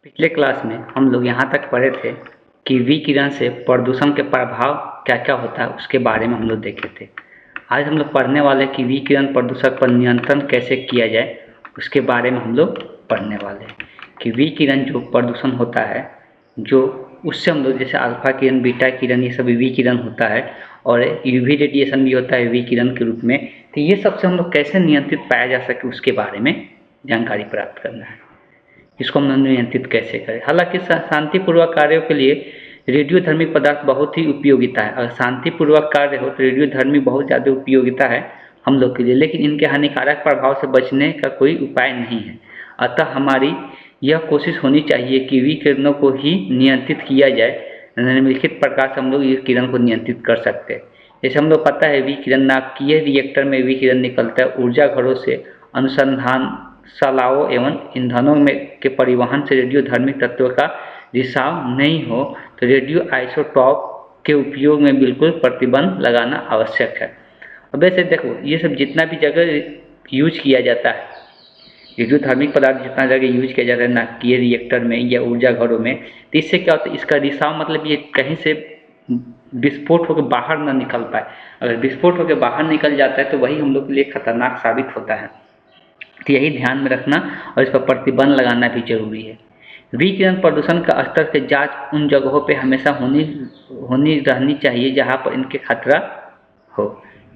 पिछले क्लास में हम लोग यहाँ तक पढ़े थे कि विकिरण से प्रदूषण के प्रभाव क्या क्या होता है उसके बारे में हम लोग देखे थे। आज हम लोग पढ़ने वाले कि विकिरण प्रदूषण पर नियंत्रण कैसे किया जाए उसके बारे में हम लोग पढ़ने वाले हैं कि विकिरण जो प्रदूषण होता है जो उससे हम लोग जैसे अल्फा किरण बीटा किरण ये सब विकिरण होता है और यूवी रेडिएशन भी होता है विकिरण के रूप में। तो ये सबसे हम लोग कैसे नियंत्रित पाया जा सके उसके बारे में जानकारी प्राप्त करना है। इसको हम नियंत्रित कैसे करें। हालांकि शांतिपूर्वक कार्यों के लिए रेडियोधर्मी पदार्थ बहुत ही उपयोगिता है। अगर शांतिपूर्वक कार्य हो तो रेडियोधर्मी बहुत ज़्यादा उपयोगिता है हम लोग के लिए, लेकिन इनके हानिकारक प्रभाव से बचने का कोई उपाय नहीं है। अतः हमारी यह कोशिश होनी चाहिए कि विकिरणों को ही नियंत्रित किया जाए। निम्नलिखित प्रकार से हम लोग ये किरण को नियंत्रित कर सकते हैं। जैसे हम लोग पता है विकिरण नाभिकीय रिएक्टर में विकिरण निकलता है ऊर्जा घरों से, अनुसंधानशालाओं एवं ईंधनों में के परिवहन से रेडियोधर्मी तत्वों का रिसाव नहीं हो तो रेडियो आइसोटॉप के उपयोग में बिल्कुल प्रतिबंध लगाना आवश्यक है। अब वैसे देखो ये सब जितना भी जगह यूज किया जाता है रेडियोधर्मिक पदार्थ जितना जगह यूज किया जाता है नाभिकीय रिएक्टर में या ऊर्जा घरों में, तो इससे क्या होता है इसका रिसाव मतलब ये कहीं से विस्फोट होकर बाहर ना निकल पाए। अगर विस्फोट होकर बाहर निकल जाता है तो वही हम लोग के लिए खतरनाक साबित होता है। तो यही ध्यान में रखना और इस पर प्रतिबंध लगाना भी जरूरी है। विकिरण प्रदूषण का स्तर की जांच उन जगहों पे हमेशा होनी रहनी चाहिए जहां पर इनके खतरा हो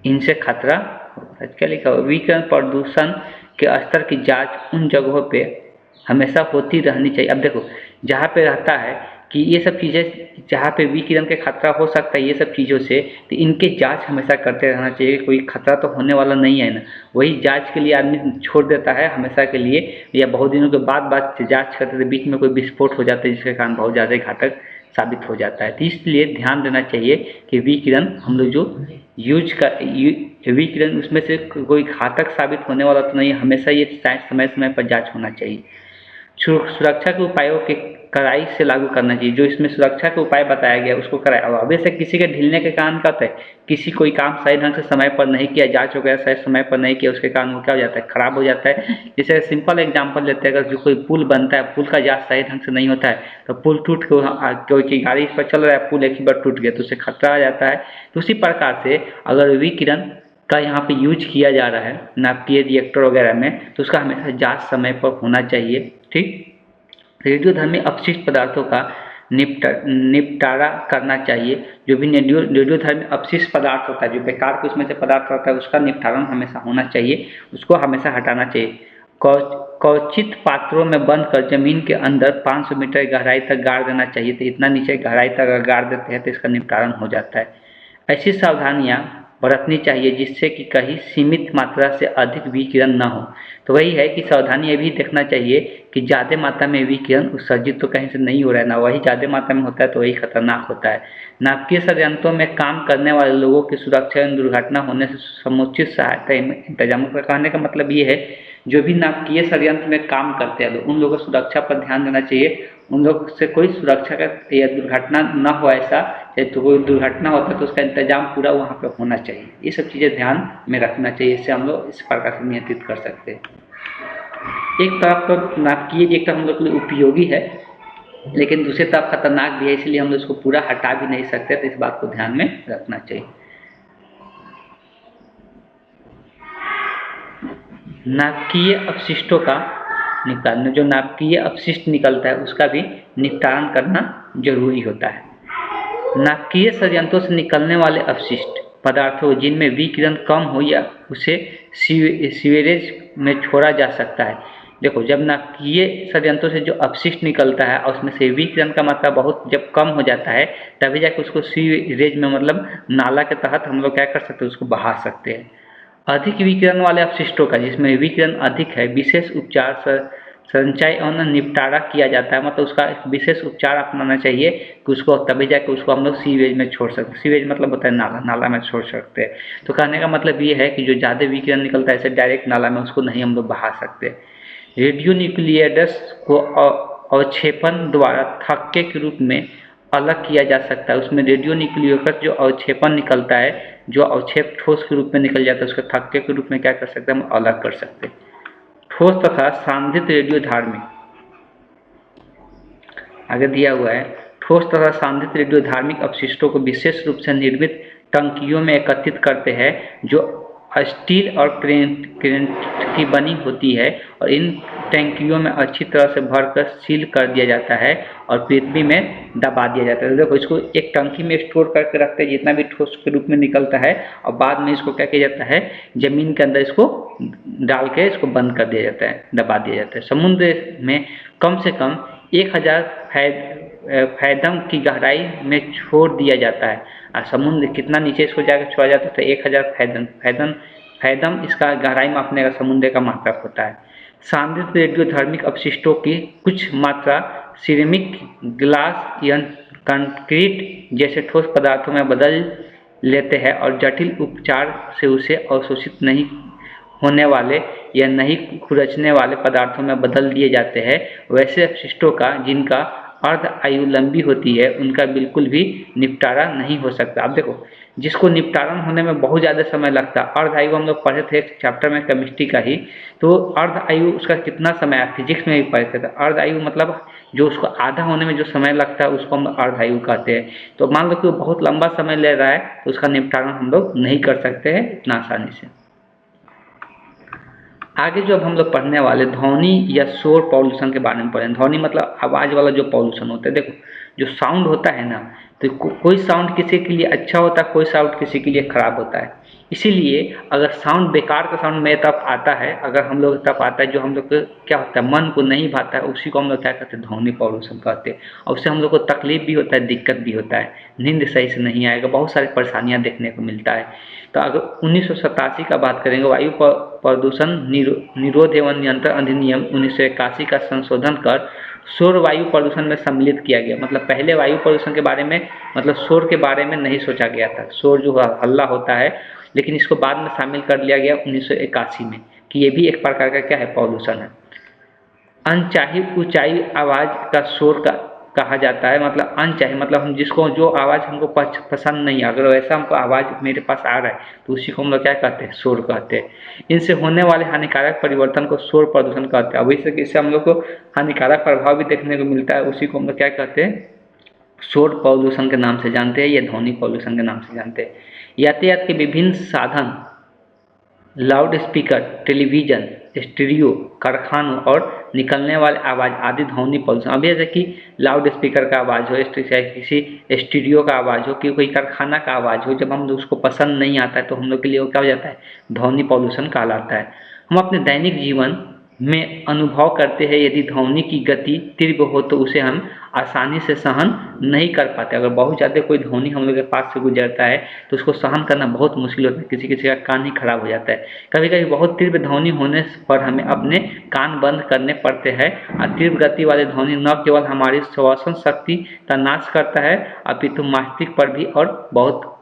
इनसे खतरा हो। क्या लिखा हो, विकिरण प्रदूषण के स्तर की जांच उन जगहों पे हमेशा होती रहनी चाहिए। अब देखो जहाँ पे रहता है कि ये सब चीज़ें जहाँ पे विकिरण के खतरा हो सकता है ये सब चीज़ों से, तो इनके जांच हमेशा करते रहना चाहिए। कोई खतरा तो होने वाला नहीं है ना, वही जांच के लिए आदमी छोड़ देता है हमेशा के लिए, या बहुत दिनों के बाद जांच करते थे बीच में कोई विस्फोट हो जाता है जिसके कारण बहुत ज़्यादा घातक साबित हो जाता है। तो इसलिए ध्यान देना चाहिए कि विकिरण हम लोग जो यूज का विकिरण उसमें से कोई घातक साबित होने वाला तो नहीं, हमेशा ये समय समय पर जाँच होना चाहिए। सुरक्षा के उपायों के कड़ाई से लागू करना चाहिए। जो इसमें सुरक्षा के उपाय बताया गया उसको कड़ाई। अब वैसे किसी के ढीलने के कारण क्या होता है, किसी कोई काम सही ढंग से समय पर नहीं किया, जांच वगैरह सही समय पर नहीं किया, उसके कारण वो क्या हो जाता है खराब हो जाता है। जैसे सिंपल एग्जांपल लेते हैं, अगर जो कोई पुल बनता है पुल का जांच सही ढंग से नहीं होता है तो पुल टूट के कोई गाड़ी इस पर चल रहा है पुल एक ही बार टूट गया तो उससे खतरा आ जाता है। तो उसी प्रकार से अगर विकिरण का यहाँ पे यूज किया जा रहा है नाभिकीय रिएक्टर वगैरह में तो उसका हमेशा जांच समय पर होना चाहिए। ठीक, रेडियोधर्मी अपशिष्ट पदार्थों का निपटारा करना चाहिए। जो भी रेडियोधर्मी अपशिष्ट पदार्थ होता है जो बेकार के उसमें से पदार्थ होता है उसका निपटारण हमेशा होना चाहिए, उसको हमेशा हटाना चाहिए। कवचित पात्रों में बंद कर जमीन के अंदर 500 मीटर गहराई तक गाड़ देना चाहिए। तो इतना नीचे गहराई तक अगर गाड़ देते हैं तो इसका निपटारण हो जाता है। ऐसी सावधानियां बरतनी चाहिए जिससे कि कहीं सीमित मात्रा से अधिक विकिरण न हो। तो वही है कि सावधानी ये भी देखना चाहिए कि ज़्यादा मात्रा में विकिरण उत्सर्जित तो कहीं से नहीं हो रहा है ना, वही ज़्यादा मात्रा में होता है तो वही खतरनाक होता है। नाभिकीय संयंत्रों में काम करने वाले लोगों की सुरक्षा एवं दुर्घटना होने से समुचित सहायता इंतजामों का कहने का मतलब ये है जो भी नाभिकीय संयंत्र में काम करते हैं उन लोगों की सुरक्षा पर ध्यान देना चाहिए। उन लोग से कोई सुरक्षा का या दुर्घटना न हो, ऐसा तो कोई दुर्घटना होता है तो उसका इंतजाम पूरा वहाँ पे होना चाहिए। ये सब चीज़ें ध्यान में रखना चाहिए, इससे हम लोग इस प्रकार से नियंत्रित कर सकते हैं। एक तरफ तो नाभिकीय रिएक्टर हम लोग के लिए उपयोगी है लेकिन दूसरी तरफ खतरनाक भी है, इसलिए हम लोग इसको पूरा हटा भी नहीं सकते, तो इस बात को ध्यान में रखना चाहिए। नाभिकीय अपशिष्टों का निकालना, जो नाभिकीय अपशिष्ट निकलता है उसका भी निपटान करना जरूरी होता है। नाभिकीय संयंत्रों से निकलने वाले अपशिष्ट पदार्थों जिनमें विकिरण कम हो या उसे सीवरेज में छोड़ा जा सकता है। देखो जब नाभिकीय संयंत्रों से जो अपशिष्ट निकलता है और उसमें से विकिरण का मात्रा बहुत जब कम हो जाता है तभी जाकर उसको सीवरेज में मतलब नाला के तहत हम लोग क्या कर सकते हैं उसको बहा सकते हैं। अधिक विकिरण वाले अपशिष्टों का जिसमें विकिरण अधिक है विशेष उपचार संचय और निपटारा किया जाता है। मतलब उसका विशेष उपचार अपनाना चाहिए कि उसको तभी जाकर उसको हम लोग सीवेज में छोड़ सकते हैं। सीवेज मतलब होता है नाला में छोड़ सकते हैं। तो कहने का मतलब ये है कि जो ज़्यादा विकिरण निकलता है ऐसे डायरेक्ट नाला में उसको नहीं हम लोग बहा सकते। रेडियो न्यूक्लियड्स को अवक्षेपण द्वारा थक्के के रूप में अलग किया जा सकता है। उसमें रेडियो न्यूक्लियोकस जो अवक्षेपण निकलता है, जो अवक्षेप ठोस के रूप में निकल जाता है, उसके थक्के के रूप में क्या कर सकते हैं हम अलग कर सकते हैं। ठोस तथा सांद्रित रेडियोधर्मी आगे दिया हुआ है, ठोस तथा सांद्रित रेडियो धार्मिक अपशिष्टों को विशेष रूप से निर्मित टंकियों में एकत्रित करते हैं जो स्टील और क्रेंट की बनी होती है और इन टंकियों में अच्छी तरह से भरकर सील कर दिया जाता है और पृथ्वी में दबा दिया जाता है। तो देखो, इसको एक टंकी में स्टोर करके रखते हैं जितना भी ठोस के रूप में निकलता है, और बाद में इसको क्या किया जाता है, जमीन के अंदर इसको डाल के इसको बंद कर दिया जाता है, दबा दिया जाता है। समुद्र में कम से कम 1000 फैदम की गहराई में छोड़ दिया जाता है। और समुद्र कितना नीचे इसको जाकर छोड़ा जाता है, तो 1000 फैदम इसका गहराई मापने का समुद्र का मात्रक होता है। सांद्रित रेडियोधर्मिक अपशिष्टों की कुछ मात्रा सिरेमिक, ग्लास या कंक्रीट जैसे ठोस पदार्थों में बदल लेते हैं और जटिल उपचार से उसे अवशोषित नहीं होने वाले या नहीं खुरचने वाले पदार्थों में बदल दिए जाते हैं। वैसे अपशिष्टों का जिनका अर्ध आयु लंबी होती है उनका बिल्कुल भी निपटारा नहीं हो सकता। अब देखो, जिसको निपटारण होने में बहुत ज़्यादा समय लगता है, अर्ध आयु हम लोग पढ़े थे एक चैप्टर में केमिस्ट्री का ही, तो अर्ध आयु उसका कितना समय है, फिजिक्स में भी पढ़े थे। अर्ध आयु मतलब जो उसको आधा होने में जो समय लगता है उसको हम अर्ध आयु कहते हैं। तो मान लो कि वो बहुत लंबा समय ले रहा है तो उसका निपटारण हम लोग नहीं कर सकते हैं इतना आसानी से। आगे जो अब हम लोग पढ़ने वाले ध्वनि या शोर पॉल्यूशन के बारे में पढ़ें। ध्वनि मतलब आवाज़ वाला जो पॉल्यूशन होता है। देखो, जो साउंड होता है ना, तो कोई साउंड किसी के लिए अच्छा होता है, कोई साउंड किसी के लिए खराब होता है। इसीलिए अगर साउंड बेकार का साउंड मेरे तरफ आता है, अगर हम लोग तरफ आता है जो हम लोग क्या होता है, मन को नहीं भाता है, उसी को हम लोग क्या कहते हैं, ध्वनि पॉल्यूशन कहते हैं। और उससे हम लोग को तकलीफ भी होता है, दिक्कत भी होता है, नींद सही से नहीं आएगा, बहुत सारी परेशानियां देखने को मिलता है। तो अगर 1987 का बात करेंगे, वायु प्रदूषण निरोध एवं नियंत्रण अधिनियम 1981 का संशोधन कर शोर वायु प्रदूषण में सम्मिलित किया गया। मतलब पहले वायु प्रदूषण के बारे में, मतलब शोर के बारे में नहीं सोचा गया था, शोर जो हल्ला होता है, लेकिन इसको बाद में शामिल कर लिया गया 1981 में कि ये भी एक प्रकार का क्या है, पॉल्यूशन है। अनचाही ऊंचाई आवाज़ का शोर का कहा जाता है। मतलब अनचाही मतलब हम जिसको जो आवाज़ हमको पसंद नहीं, अगर वैसा हमको आवाज़ मेरे पास आ रहा है तो उसी को हम लोग क्या कहते हैं, शोर कहते हैं। इनसे होने वाले हानिकारक परिवर्तन को शोर प्रदूषण कहते हैं। अवश्य इससे हम लोग को हानिकारक प्रभाव भी देखने को मिलता है, उसी को हम लोग क्या कहते हैं, शोर पॉल्यूशन के नाम से जानते हैं या ध्वनि पॉल्यूशन के नाम से जानते हैं। यातायात के विभिन्न साधन, लाउड स्पीकर, टेलीविजन, स्टीरियो, कारखानों और निकलने वाले आवाज़ आदि ध्वनि पॉल्यूशन। अब जैसे कि लाउड स्पीकर का आवाज़ हो, किसी स्टीरियो का आवाज़ हो, कि कोई कारखाना का आवाज़ हो, जब हम उसको पसंद नहीं आता है तो हम लोग के लिए वो क्या हो जाता है, ध्वनि पॉल्यूशन कहलाता है। हम अपने दैनिक जीवन में अनुभव करते हैं, यदि ध्वनि की गति तीव्र हो तो उसे हम आसानी से सहन नहीं कर पाते। अगर बहुत ज़्यादा कोई ध्वनि हम लोग के पास से गुजरता है तो उसको सहन करना बहुत मुश्किल होता है, किसी किसी का कान ही खराब हो जाता है। कभी कभी बहुत तीव्र ध्वनि होने पर हमें अपने कान बंद करने पड़ते हैं। और तीव्र गति वाले ध्वनि न केवल हमारी श्वसन शक्ति का नाश करता है अपितु मस्तिष्क पर भी और बहुत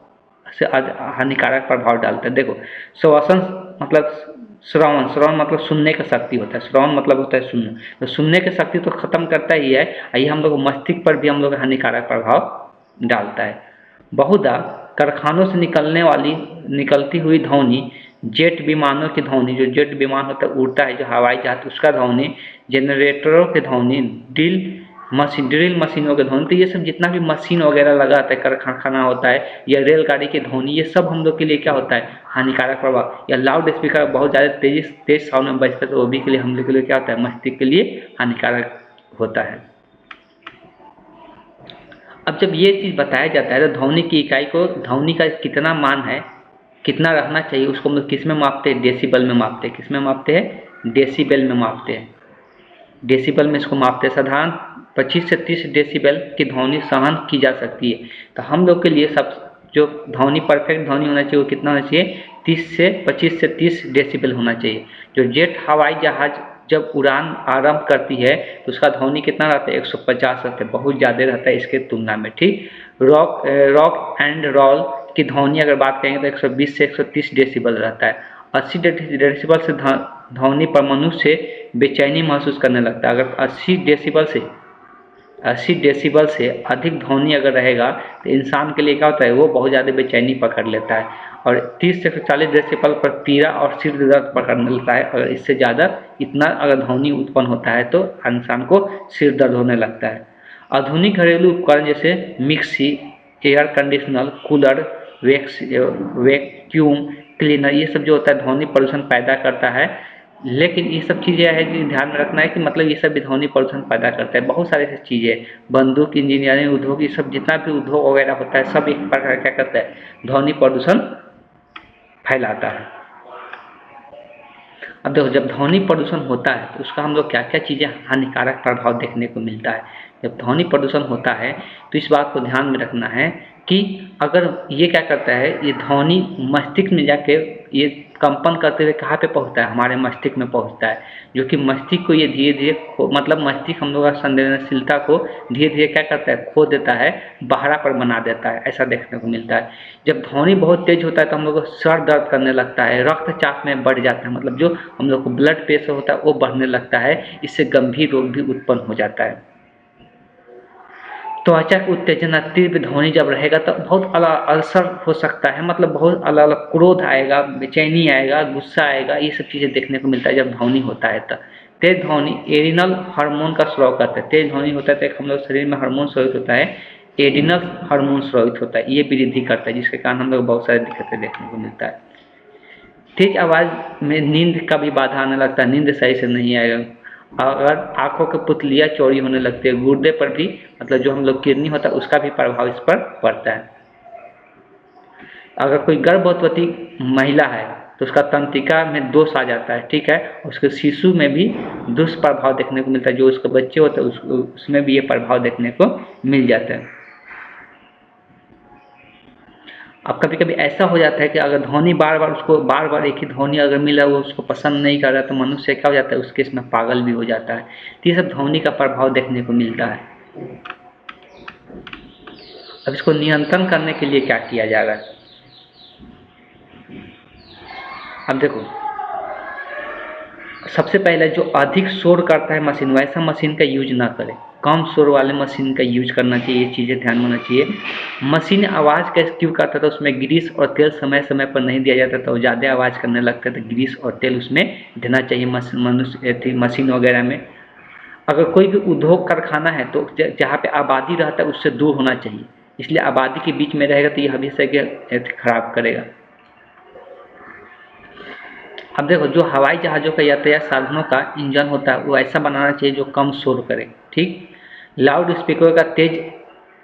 से हानिकारक प्रभाव डालता है। देखो, श्वसन मतलब श्रवण, श्रवण मतलब सुनने का शक्ति होता है, श्रवण मतलब होता है सुनना, तो सुनने की शक्ति तो खत्म करता ही है, ये हम लोग मस्तिष्क पर भी हम लोग हानिकारक प्रभाव डालता है। बहुधा कारखानों से निकलती हुई ध्वनि, जेट विमानों की ध्वनि, जो जेट विमान होता है उड़ता है जो हवाई जहाज, उसका ध्वनि, जनरेटरों की ध्वनि, ड्रिल मशीनों के ध्वनि, तो ये सब जितना भी मशीन वगैरह लगा होता है, कारखाना होता है या रेलगाड़ी की ध्वनि, ये सब हम लोग के लिए क्या होता है, हानिकारक प्रभाव। या लाउड स्पीकर बहुत ज़्यादा तेज साउंड में बजता है तो वो भी के लिए हम लोग के लिए क्या होता है, मस्तिष्क के लिए हानिकारक होता है। अब जब ये चीज़ बताया जाता है तो ध्वनि की इकाई को, ध्वनि का कितना मान है, कितना रहना चाहिए, उसको हम लोग किस में मापते हैं, डेसिबल में मापते हैं। किस में मापते हैं, डेसिबल में मापते हैं। डेसिबल में इसको मापते हैं। साधारण 25 से 30 डेसिबल की ध्वनि सहन की जा सकती है। तो हम लोग के लिए सब जो ध्वनि परफेक्ट ध्वनि होना चाहिए वो कितना होना चाहिए, 25 से 30 डेसिबल होना चाहिए। जो जेट हवाई जहाज जब उड़ान आरंभ करती है तो उसका ध्वनि कितना रहता है, 150 रहता है, बहुत ज़्यादा रहता है इसके तुलना में। ठीक, रॉक एंड रोल की ध्वनि अगर बात करेंगे तो 120 से 130 डेसिबल रहता है। 80 डेसिबल से ध्वनि पर मनुष्य बेचैनी महसूस करने लगता है। अगर 80 डेसिबल से अधिक ध्वनि अगर रहेगा तो इंसान के लिए क्या होता है, वो बहुत ज़्यादा बेचैनी पकड़ लेता है। और 30 से 40 डेसिबल पर पीड़ा और सिर दर्द पकड़ने लगता है। अगर इससे ज़्यादा इतना अगर ध्वनि उत्पन्न होता है तो इंसान को सिर दर्द होने लगता है। आधुनिक घरेलू उपकरण जैसे mixie, air conditioner, cooler, vacuum cleaner, ये सब जो होता है ध्वनि प्रदूषण पैदा करता है। लेकिन ये सब चीज़ें है कि ध्यान में रखना है कि मतलब ये सब भी ध्वनि प्रदूषण पैदा करता है। बहुत सारी ऐसी चीज़ें, बंदूक, इंजीनियरिंग उद्योग, ये सब जितना भी उद्योग वगैरह होता है सब एक प्रकार क्या करता है, ध्वनि प्रदूषण फैलाता है। अब देखो, जब ध्वनि प्रदूषण होता है तो उसका हम लोग क्या क्या चीज़ें हानिकारक प्रभाव देखने को मिलता है। जब ध्वनि प्रदूषण होता है तो इस बात को ध्यान में रखना है कि अगर ये क्या करता है, ये ध्वनि मस्तिष्क में जाके ये कंपन करते हुए कहाँ पे पहुँचता है, हमारे मस्तिष्क में पहुँचता है, जो कि मस्तिष्क को ये धीरे धीरे मतलब मस्तिष्क हम लोग का संवेदनशीलता को धीरे धीरे क्या करता है, खो देता है, बहरा पर बना देता है, ऐसा देखने को मिलता है। जब ध्वनि बहुत तेज होता है तो हम लोग को सर दर्द करने लगता है, रक्तचाप में बढ़ जाता है, मतलब जो हम लोग को ब्लड प्रेशर होता है वो बढ़ने लगता है, इससे गंभीर रोग भी उत्पन्न हो जाता है। त्वचा की उत्तेजना, तीव्र ध्वनि जब रहेगा तो बहुत अलग अल्सर हो सकता है, मतलब बहुत अलग अलग क्रोध आएगा, बेचैनी आएगा, गुस्सा आएगा, ये सब चीज़ें देखने को मिलता है जब ध्वनि होता है। तब तेज ध्वनि एडिनल हार्मोन का स्राव करता है। तेज ध्वनि होता है तो एक हम लोग शरीर में हार्मोन स्रावित होता है, एडिनल हार्मोन स्रावित होता है, ये वृद्धि करता है, जिसके कारण हम लोग बहुत सारी दिक्कतें देखने को मिलता है। तेज आवाज़ में नींद का भी बाधा आने लगता है, नींद सही से नहीं आएगा। अगर आंखों की पुतलियाँ चौड़ी होने लगती है, गुर्दे पर भी मतलब जो हम लोग किडनी होता है उसका भी प्रभाव इस पर पड़ता है। अगर कोई गर्भवती महिला है तो उसका तंत्रिका में दोष आ जाता है, ठीक है, उसके शिशु में भी दुष्प्रभाव देखने को मिलता है, जो उसके बच्चे होते हैं उसमें भी ये प्रभाव देखने को मिल जाता है। अब कभी कभी ऐसा हो जाता है कि अगर ध्वनि बार बार एक ही ध्वनि अगर मिला वो उसको पसंद नहीं कर रहा तो मनुष्य क्या हो जाता है, उस केस में पागल भी हो जाता है। तो ये सब ध्वनि का प्रभाव देखने को मिलता है। अब इसको नियंत्रण करने के लिए क्या किया जाएगा। अब देखो, सबसे पहले जो अधिक शोर करता है मशीन, वैसा मशीन का यूज ना करें, कम शोर वाले मशीन का यूज करना चाहिए, ये चीज़ें ध्यान में होना चाहिए। मशीन आवाज़ कैसे क्यों करता था, उसमें ग्रीस और तेल समय समय पर नहीं दिया जाता तो ज़्यादा आवाज़ करने लगता है, तो ग्रीस और तेल उसमें देना चाहिए मशीन वगैरह में। अगर कोई भी उद्योग कारखाना है तो जहाँ पे आबादी रहता है उससे दूर होना चाहिए, इसलिए आबादी के बीच में रहेगा तो ये हमेशा के खराब करेगा। अब देखो, जो हवाई जहाज़ों का यातायात साधनों का इंजन होता है वो ऐसा बनाना चाहिए जो कम शोर करे, ठीक। लाउड स्पीकर का तेज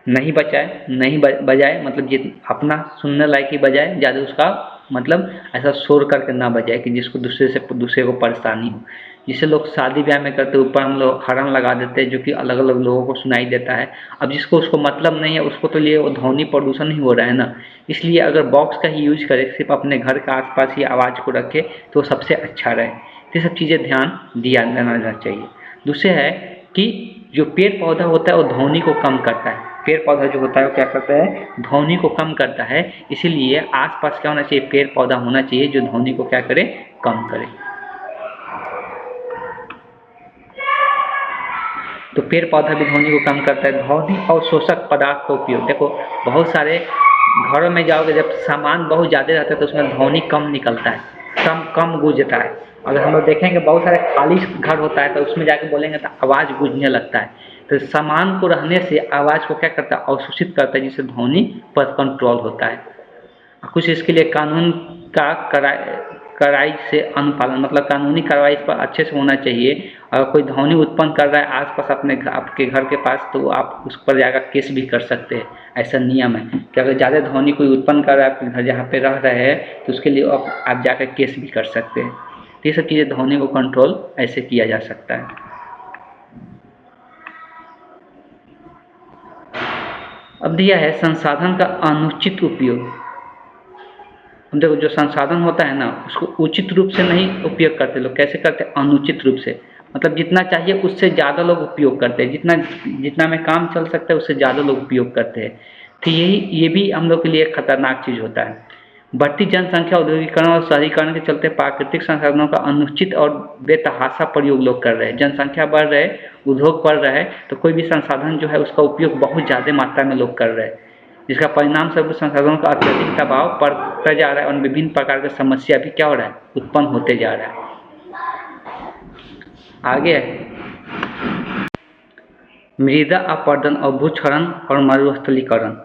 नहीं बजाए, मतलब जित अपना सुनने लायक ही बजाए, ज़्यादा उसका मतलब ऐसा शोर करके ना बजाए कि जिसको दूसरे को परेशानी हो। जिसे लोग शादी ब्याह में करते ऊपर हम लोग हॉर्न लगा देते हैं जो कि अलग अलग लोगों को सुनाई देता है। अब जिसको उसको मतलब नहीं है उसको तो लिए वो ध्वनि प्रदूषण ही हो रहा है ना, इसलिए अगर बॉक्स का ही यूज करे, सिर्फ अपने घर के आसपास ही आवाज़ को रखे तो सबसे अच्छा रहे। ये सब चीज़ें ध्यान देना चाहिए। दूसरे है कि जो पेड़ पौधा होता है वो ध्वनि को कम करता है, पेड़ पौधा जो होता है वो क्या करता है, ध्वनि को कम करता है, इसीलिए आसपास क्या होना चाहिए, पेड़ पौधा होना चाहिए जो ध्वनि को क्या करे, कम करे। तो पेड़ पौधा भी ध्वनि को कम करता है। ध्वनि और शोषक पदार्थ का उपयोग, देखो बहुत सारे घरों में जाओगे जब सामान बहुत ज़्यादा रहता है तो उसमें ध्वनि कम निकलता है, कम गूंजता है। अगर हम लोग देखेंगे बहुत सारे खाली घर होता है तो उसमें जाके बोलेंगे तो आवाज़ गूंजने लगता है। तो सामान को रहने से आवाज़ को क्या करता है, अवशोषित करता है, जिससे ध्वनि पर कंट्रोल होता है। कुछ इसके लिए कानून का कड़ाई से अनुपालन, मतलब कानूनी कार्रवाई इस पर अच्छे से होना चाहिए। अगर कोई ध्वनि उत्पन्न कर रहा है आसपास आपके घर के पास तो आप उस पर जाकर केस भी कर सकते हैं। ऐसा नियम है कि अगर ज़्यादा ध्वनि कोई उत्पन्न कर रहा है आपके घर जहाँ पे रह रहे हैं तो उसके लिए आप जाकर केस भी कर सकते हैं। तो ये सब चीज़ें ध्वनि को कंट्रोल ऐसे किया जा सकता है। अब दिया है संसाधन का अनुचित उपयोग। हम देखो, जो संसाधन होता है ना उसको उचित रूप से नहीं उपयोग करते लोग। कैसे करते हैं, अनुचित रूप से, मतलब जितना चाहिए उससे ज़्यादा लोग उपयोग करते हैं, जितना में काम चल सकता है उससे ज़्यादा लोग उपयोग करते हैं। तो ये भी हम लोग के लिए एक खतरनाक चीज़ होता है। बढ़ती जनसंख्या, औद्योगिकरण और शहरीकरण के चलते प्राकृतिक संसाधनों का अनुचित और बेतहाशा प्रयोग लोग कर रहे हैं। जनसंख्या बढ़ रहे, उद्योग बढ़ रहा है तो कोई भी संसाधन जो है उसका उपयोग बहुत ज़्यादा मात्रा में लोग कर रहे हैं, जिसका परिणाम स्वरूप संसाधनों का अत्यधिक दबाव पड़ता जा रहा है और विभिन्न प्रकार की समस्या भी क्या हो रहा है, उत्पन्न होते जा रहा है। आगे मृदा अपरदन और भूक्षरण और मरुस्थलीकरण।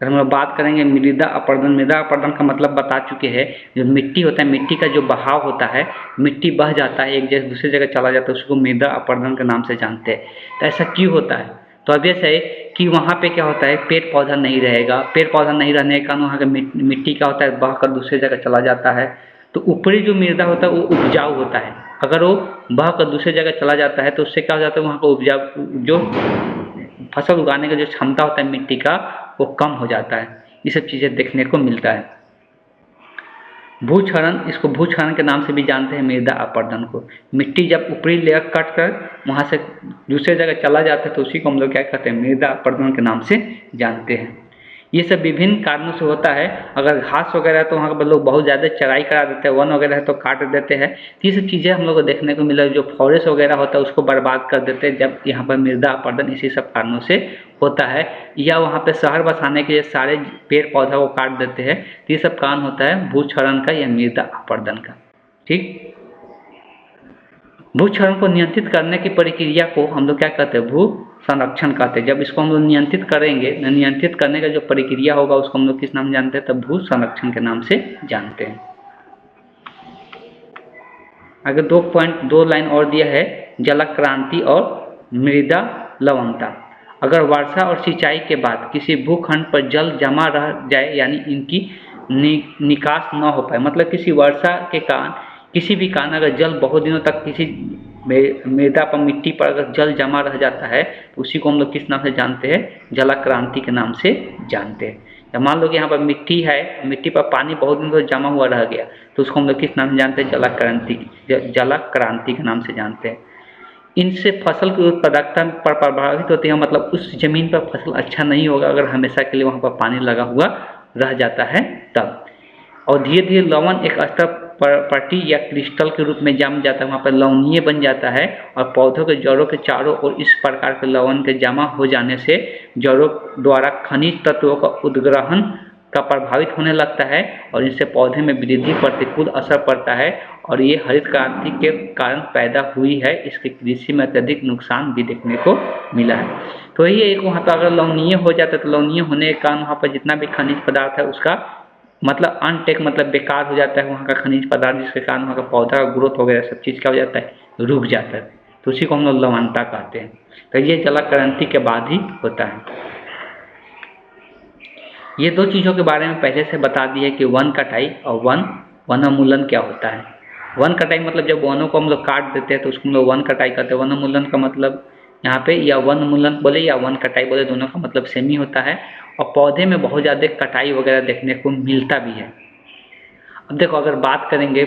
अगर हम लोग बात करेंगे मृदा अपरदन का मतलब बता चुके हैं, जो मिट्टी होता है, मिट्टी का जो बहाव होता है, मिट्टी बह जाता है एक जगह दूसरी जगह चला जाता है, उसको मृदा अपरदन के नाम से जानते हैं। तो ऐसा क्यों होता है? तो अब ऐसा है कि वहाँ पे क्या होता है, पेड़ पौधा नहीं रहेगा, पेड़ पौधा नहीं रहने के कारण वहाँ का मिट्टी क्या होता है, बह कर दूसरी जगह चला जाता है। तो ऊपरी जो मृदा होता है वो उपजाऊ होता है, अगर वो बह कर दूसरी जगह चला जाता है तो उससे क्या हो जाता है, वहाँ का उपजाऊ जो फसल उगाने का जो क्षमता होता है मिट्टी का, वो कम हो जाता है। ये सब चीज़ें देखने को मिलता है। भूक्षरण, इसको भूक्षरण के नाम से भी जानते हैं मृदा अपरदन को। मिट्टी जब ऊपरी लेयर कट कर वहाँ से दूसरे जगह चला जाता है तो उसी को हम लोग क्या कहते हैं, मृदा अपरदन के नाम से जानते हैं। ये सब विभिन्न कारणों से होता है। अगर घास वगैरह है तो वहाँ पर लोग बहुत ज़्यादा चराई करा देते हैं, वन वगैरह है तो काट देते हैं। तो ये सब चीज़ें हम लोग को देखने को मिला। जो फॉरेस्ट वगैरह होता है उसको बर्बाद कर देते हैं जब यहाँ पर मृदा अपरदन इसी सब कारणों से होता है। या वहाँ पे शहर बसाने के लिए सारे पेड़ पौधा को काट देते हैं। तो ये सब कारण होता है भूक्षरण का या मृदा अपरदन का। ठीक, भूक्षरण को नियंत्रित करने की प्रक्रिया को हम लोग क्या कहते हैं, भू संरक्षण कहते हैं। जब इसको हम लोग नियंत्रित करेंगे, नियंत्रित करने का जो प्रक्रिया होगा उसको हम लोग किस नाम जानते हैं, तब भू संरक्षण के नाम से जानते हैं। आगे 2 लाइन और दिया है, जलक्रांति और मृदा लवणता। अगर वर्षा और सिंचाई के बाद किसी भूखंड पर जल जमा रह जाए, यानी इनकी निकास न हो पाए, मतलब किसी वर्षा के कारण किसी भी कारण अगर जल बहुत दिनों तक किसी मृदा पर, मिट्टी पर अगर जल जमा रह जाता है तो उसी को हम लोग किस नाम से जानते हैं, जलक्रांति के नाम से जानते हैं। जब मान लो कि यहाँ पर मिट्टी है, मिट्टी पर पानी बहुत दिनों तक जमा हुआ रह गया तो उसको हम लोग किस नाम से जानते हैं, जलक्रांति के नाम से जानते हैं। इनसे फसल की उत्पादकता पर प्रभावित होती है, मतलब उस जमीन पर फसल अच्छा नहीं होगा अगर हमेशा के लिए वहाँ पर पानी लगा हुआ रह जाता है तब। और धीरे धीरे लवण एक स्तर पर्टी या क्रिस्टल के रूप में जम जाता है, वहाँ पर लवणीय बन जाता है और पौधों के जड़ों के चारों ओर इस प्रकार के लवण के जमा हो जाने से जड़ों द्वारा खनिज तत्वों का उद्ग्रहण का प्रभावित होने लगता है और इससे पौधे में वृद्धि प्रतिकूल असर पड़ता है। और ये हरित क्रांति के कारण पैदा हुई है, इसके कृषि में अत्यधिक नुकसान भी देखने को मिला है। तो ये एक वहाँ पर अगर लवणीय हो जाता है तो लवणीय होने के कारण वहाँ पर जितना भी खनिज पदार्थ है उसका मतलब अनटेक, मतलब बेकार हो जाता है वहाँ का खनिज पदार्थ, जिसके कारण वहाँ का पौधा का ग्रोथ वगैरह सब चीज़ क्या हो जाता है, रुक जाता है। तो उसी को हम लोग लवणता कहते हैं। तो ये जलक्रांति के बाद ही होता है। ये 2 चीज़ों के बारे में पहले से बता दिए कि वन कटाई और वनोन्मूलन क्या होता है। वन कटाई मतलब जब वनों को हम लोग काट देते हैं तो उसको हम लोग वन कटाई कहते हैं। वनोन्मूलन का मतलब यहाँ पे या वनोन्मूलन बोले या वन कटाई बोले, दोनों का मतलब सेम ही होता है। और पौधे में बहुत ज़्यादा कटाई वगैरह देखने को मिलता भी है। अब देखो, अगर बात करेंगे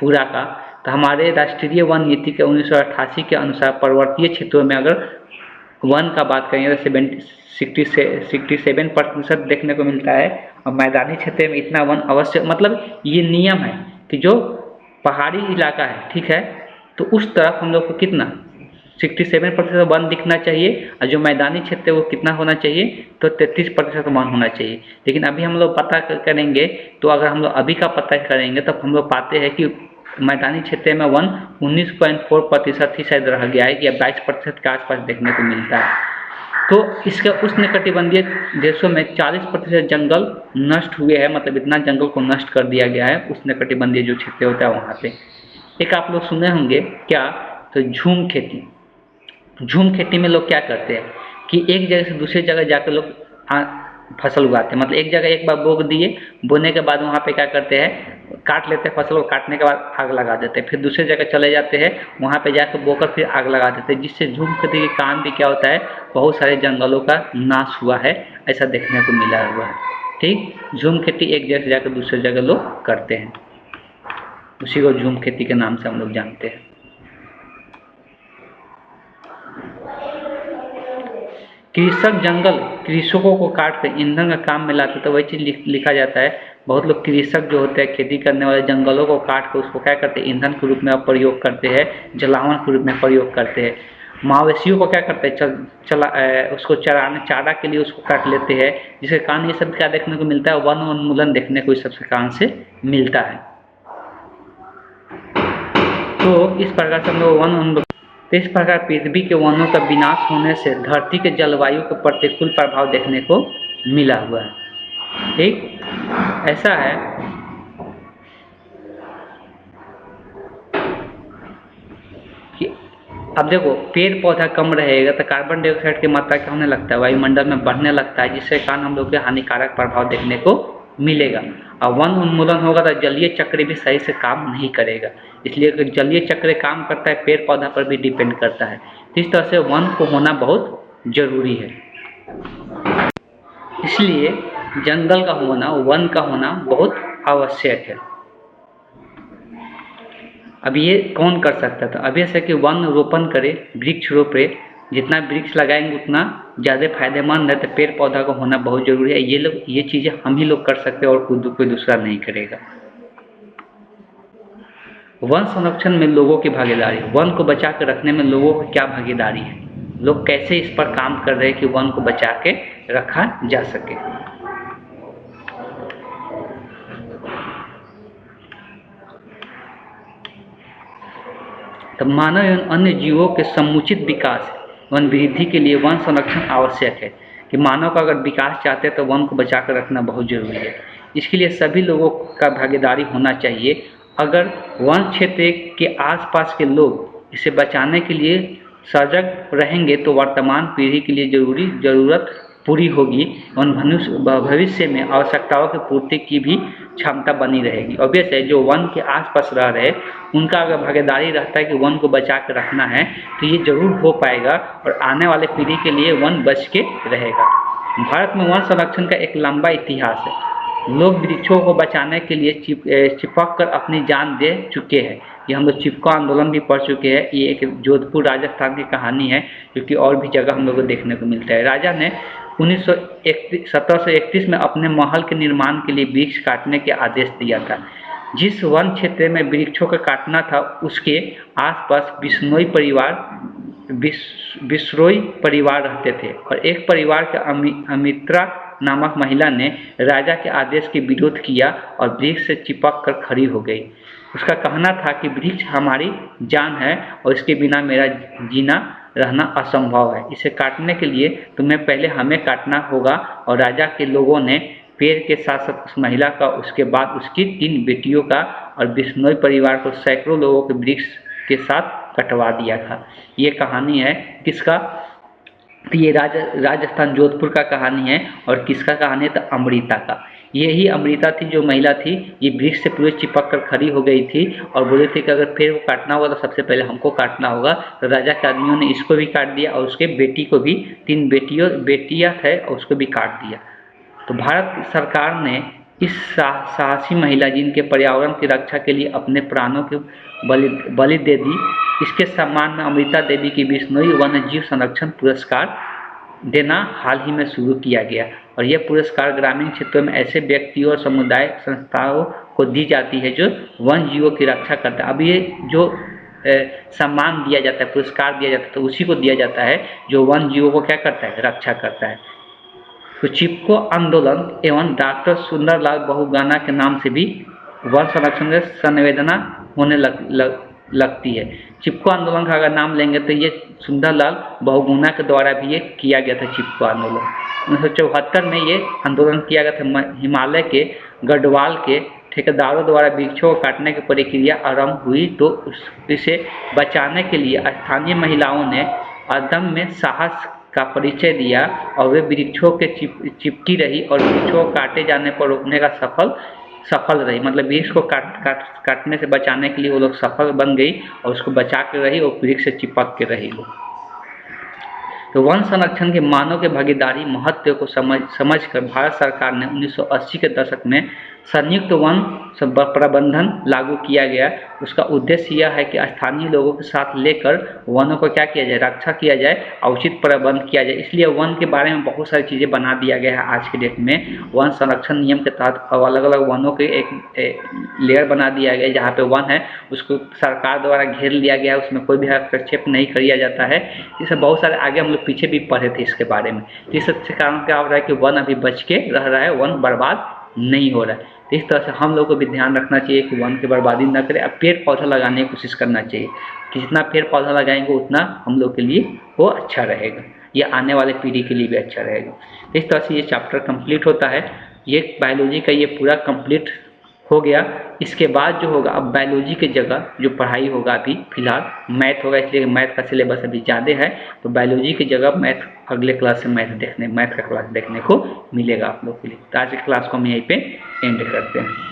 पूरा का तो हमारे राष्ट्रीय वन नीति के 1988 के अनुसार पर्वतीय क्षेत्रों में अगर वन का बात करेंगे तो 67% देखने को मिलता है और मैदानी क्षेत्र में इतना वन अवश्य, मतलब ये नियम है कि जो पहाड़ी इलाका है, ठीक है, तो उस तरफ हम लोग को कितना 67% वन दिखना चाहिए और जो मैदानी क्षेत्र है वो कितना होना चाहिए, तो 33% वन होना चाहिए। लेकिन अभी हम लोग पता करेंगे तो अगर हम लोग अभी का पता करेंगे तो हम लोग पाते हैं कि मैदानी क्षेत्र में वन 19.4% ही शायद रह गया है या 22% के आसपास देखने को मिलता है। तो इसके उष्णकटिबंधीय देशों में 40% जंगल नष्ट हुए हैं, मतलब इतना जंगल को नष्ट कर दिया गया है उष्णकटिबंधीय जो क्षेत्र होता है वहाँ पे। एक आप लोग सुने होंगे क्या, तो झूम खेती। झूम खेती में लोग क्या करते हैं कि एक जगह से दूसरी जगह जाकर लोग फसल उगाते हैं, मतलब एक जगह एक बार बो दिए, बोने के बाद वहाँ पे क्या करते हैं, काट लेते हैं फसल को, काटने के बाद आग लगा देते हैं, फिर दूसरी जगह चले जाते हैं, वहाँ पे जाकर बोकर फिर आग लगा देते हैं, जिससे झूम खेती के काम भी क्या होता है, बहुत सारे जंगलों का नाश हुआ है, ऐसा देखने को मिला हुआ है। ठीक, झूम खेती एक जगह से जाकर दूसरी जगह लोग करते हैं, उसी को झूम खेती के नाम से हम लोग जानते हैं। कृषक जंगल कृषकों को काट कर ईंधन का काम में लाते, तो वही चीज़ लिखा जाता है। बहुत लोग कृषक जो होते हैं, खेती करने वाले, जंगलों को काट कर उसको क्या करते हैं, ईंधन के रूप में प्रयोग करते हैं, जलावन के रूप में प्रयोग करते हैं। मवेशियों को क्या करते हैं, उसको चारा के लिए उसको काट लेते हैं, जिसके कारण ये सब क्या देखने को मिलता है, वन उन्मूलन देखने को इस सबसे कारण से मिलता है। तो इस प्रकार से हम लोग तो इस प्रकार पृथ्वी के वनों का विनाश होने से धरती के जलवायु के प्रतिकूल प्रभाव देखने को मिला हुआ है। ठीक, ऐसा है कि अब देखो पेड़ पौधा कम रहेगा तो कार्बन डाइऑक्साइड की मात्रा क्या होने लगता है, वायुमंडल में बढ़ने लगता है, जिसके कारण हम लोग के हानिकारक प्रभाव देखने को मिलेगा। और वन उन्मूलन होगा तो जलीय चक्र भी सही से काम नहीं करेगा, इसलिए अगर जलीय चक्र काम करता है पेड़ पौधा पर भी डिपेंड करता है। इस तरह से वन को होना बहुत जरूरी है, इसलिए जंगल का होना, वन का होना बहुत आवश्यक है। अब ये कौन कर सकता था, अब ऐसा कि वन रोपण करे, वृक्ष रोपे, जितना वृक्ष लगाएंगे उतना ज़्यादा फायदेमंद है, तो पेड़ पौधा का होना बहुत जरूरी है। ये चीज़ें हम ही लोग कर सकते हैं और कोई दूसरा नहीं करेगा। वन संरक्षण में लोगों की भागीदारी, वन को बचा के रखने में लोगों की क्या भागीदारी है, लोग कैसे इस पर काम कर रहे हैं कि वन को बचा के रखा जा सके। तो मानव एवं अन्य जीवों के समुचित विकास वन वृद्धि के लिए वन संरक्षण आवश्यक है, कि मानव का अगर विकास चाहते हैं तो वन को बचा कर रखना बहुत जरूरी है। इसके लिए सभी लोगों का भागीदारी होना चाहिए। अगर वन क्षेत्र के आसपास के लोग इसे बचाने के लिए सजग रहेंगे तो वर्तमान पीढ़ी के लिए जरूरत पूरी होगी और भविष्य में आवश्यकताओं की पूर्ति की भी क्षमता बनी रहेगी। ऑब्वियस है, जो वन के आसपास रह रहे उनका अगर भागीदारी रहता है कि वन को बचा के रखना है तो ये जरूर हो पाएगा और आने वाले पीढ़ी के लिए वन बच के रहेगा। भारत में वन संरक्षण का एक लंबा इतिहास है। लोग वृक्षों को बचाने के लिए चिपक कर अपनी जान दे चुके हैं। ये हम लोग चिपको आंदोलन भी पढ़ चुके हैं। ये एक जोधपुर राजस्थान की कहानी है, जो कि और भी जगह हम लोग को देखने को मिलता है। राजा ने 1731 में अपने महल के निर्माण के लिए वृक्ष काटने के आदेश दिया था। जिस वन क्षेत्र में वृक्षों का काटना था उसके आसपास बिश्नोई परिवार रहते थे और एक परिवार के अमित्रा नामक महिला ने राजा के आदेश के विरोध किया और वृक्ष से चिपक कर खड़ी हो गई। उसका कहना था कि वृक्ष हमारी जान है और इसके बिना मेरा जीना रहना असंभव है। इसे काटने के लिए तुम्हें पहले हमें काटना होगा। और राजा के लोगों ने पेड़ के साथ साथ उस महिला का, उसके बाद उसकी 3 बेटियों का और बिश्नोई परिवार को सैकड़ों लोगों के वृक्ष के साथ कटवा दिया था। ये कहानी है किसका, ये राजस्थान जोधपुर का कहानी है। और किसका कहानी है, तो अमृता का। यही अमृता थी जो महिला थी, ये वृक्ष से पूरे चिपक कर खड़ी हो गई थी और बोली थी कि अगर पेड़ को काटना होगा तो सबसे पहले हमको काटना होगा। तो राजा के आदमियों ने इसको भी काट दिया और उसके बेटी को भी, 3 बेटियां थे और उसको भी काट दिया। तो भारत सरकार ने इस साहसी महिला जिनके पर्यावरण की रक्षा के लिए अपने प्राणों की बलि दे दी, इसके सम्मान में अमृता देवी की बिश्नोई वन्यजीव संरक्षण पुरस्कार देना हाल ही में शुरू किया गया। और यह पुरस्कार ग्रामीण क्षेत्रों में ऐसे व्यक्तियों और समुदाय संस्थाओं को दी जाती है जो वन जीवों की रक्षा करता है। अब ये जो सम्मान दिया जाता है, पुरस्कार दिया जाता है, तो उसी को दिया जाता है जो वन जीवों को क्या करता है, रक्षा करता है। तो चिपको आंदोलन एवं डॉक्टर सुंदरलाल बहुगुणा के नाम से भी वन संरक्षण में संवेदना होने लगती है। चिपको आंदोलन का अगर नाम लेंगे तो ये सुंदरलाल बहुगुणा के द्वारा भी ये किया गया था। चिपको आंदोलन 1974 में ये आंदोलन किया गया था। हिमालय के गढ़वाल के ठेकेदारों द्वारा वृक्षों को काटने की प्रक्रिया आरंभ हुई तो इसे बचाने के लिए स्थानीय महिलाओं ने अदम्य साहस का परिचय दिया और वे वृक्षों के चिपकी रही और वृक्षों को काटे जाने पर रोकने का सफल रही। मतलब वृक्ष को काटने से बचाने के लिए वो लोग सफल बन गई और उसको बचा के रही और वृक्ष से चिपक के रही लोग। तो वन संरक्षण के मानव के भागीदारी महत्व को समझकर भारत सरकार ने 1980 के दशक में संयुक्त वन प्रबंधन लागू किया गया। उसका उद्देश्य यह है कि स्थानीय लोगों के साथ लेकर वनों को क्या किया जाए, रक्षा किया जाए और उचित प्रबंध किया जाए। इसलिए वन के बारे में बहुत सारी चीज़ें बना दिया गया है। आज के डेट में वन संरक्षण नियम के तहत अलग अलग वनों के एक लेयर बना दिया गया है। जहाँ पे वन है उसको सरकार द्वारा घेर लिया गया है, उसमें कोई भी हस्तक्षेप नहीं किया जाता है। इसे बहुत सारे आगे हम लोग पीछे भी पढ़े थे इसके बारे में। इस कारण क्या हो रहा है कि वन अभी बच के रह रहा है, वन बर्बाद नहीं हो रहा है। तो इस तरह से हम लोग को भी ध्यान रखना चाहिए कि वन की बर्बादी न करें, अब पेड़ पौधा लगाने की कोशिश करना चाहिए कि जितना पेड़ पौधा लगाएंगे उतना हम लोग के लिए वो अच्छा रहेगा, ये आने वाले पीढ़ी के लिए भी अच्छा रहेगा। इस तरह से ये चैप्टर कंप्लीट होता है, ये बायोलॉजी का ये पूरा कंप्लीट हो गया। इसके बाद जो होगा अब बायोलॉजी की जगह जो पढ़ाई होगा अभी फिलहाल मैथ होगा, इसलिए मैथ का सिलेबस अभी ज़्यादा है, तो बायोलॉजी की जगह मैथ अगले क्लास से मैथ का क्लास देखने को मिलेगा आप लोग के लिए। तो आज की क्लास को हम यहीं पे एंड करते हैं।